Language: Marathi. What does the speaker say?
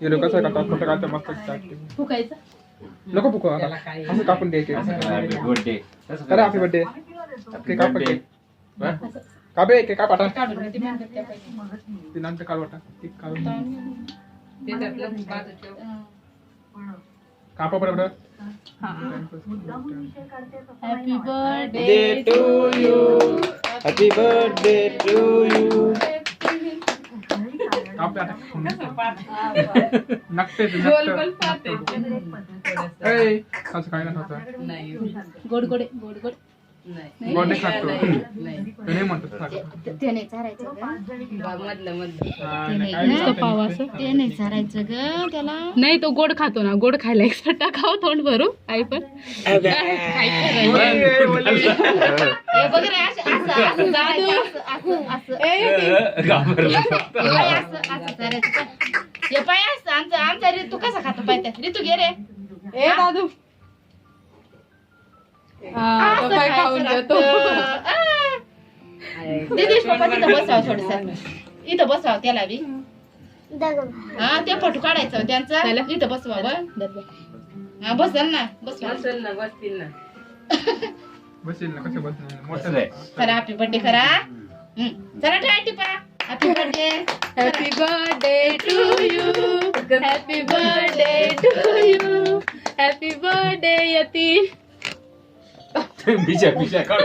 हे लोक कसं काढतात फोटो काढतात मस्त काढते फुकायचं नको फुकू आता असं कापून द्यायचे हॅपी बर्थडे अरे हॅपी बर्थडे केक काप केक कापे केक काप आता काढून घे, ते म्हणतात त्या पहिले. ते नंतर काढू आता केक काढून कापा बरोबर happy birthday Day to you. Happy birthday to you. काप आता नकटे असं काय नव्हतं गोड गोड गोड गोड गोडे खातो ते नाही म्हणतात ते नाही चारायचं ग नुसतं पाव असं ते नाही चारायचं ग त्याला नाही तो गोड खातो ना गोड खायला एक टाकावं तोंड भरू आई पण काय करायचं? हे बघ रे असं असं चारायचं, असं असं असं चारायचं हे पाय असं आमचा ऋतू कसा खातो पाय त्या ऋतू घे रे ए दादू असं तो काय खाऊन खायचं घेतो लागतं. दिदीश पप्पा तिथं बसावं थोडस इथं बसावं त्याला बी हा ते फोटो काढायचं त्यांचा इथं बसवावं हा बसल ना बसेल ना कसं बसणार मोठं खरा हॅपी बर्थडे खरा चला ट्राय टिपा happy birthday happy birthday to you happy birthday to you happy birthday Yatin बिचा काढ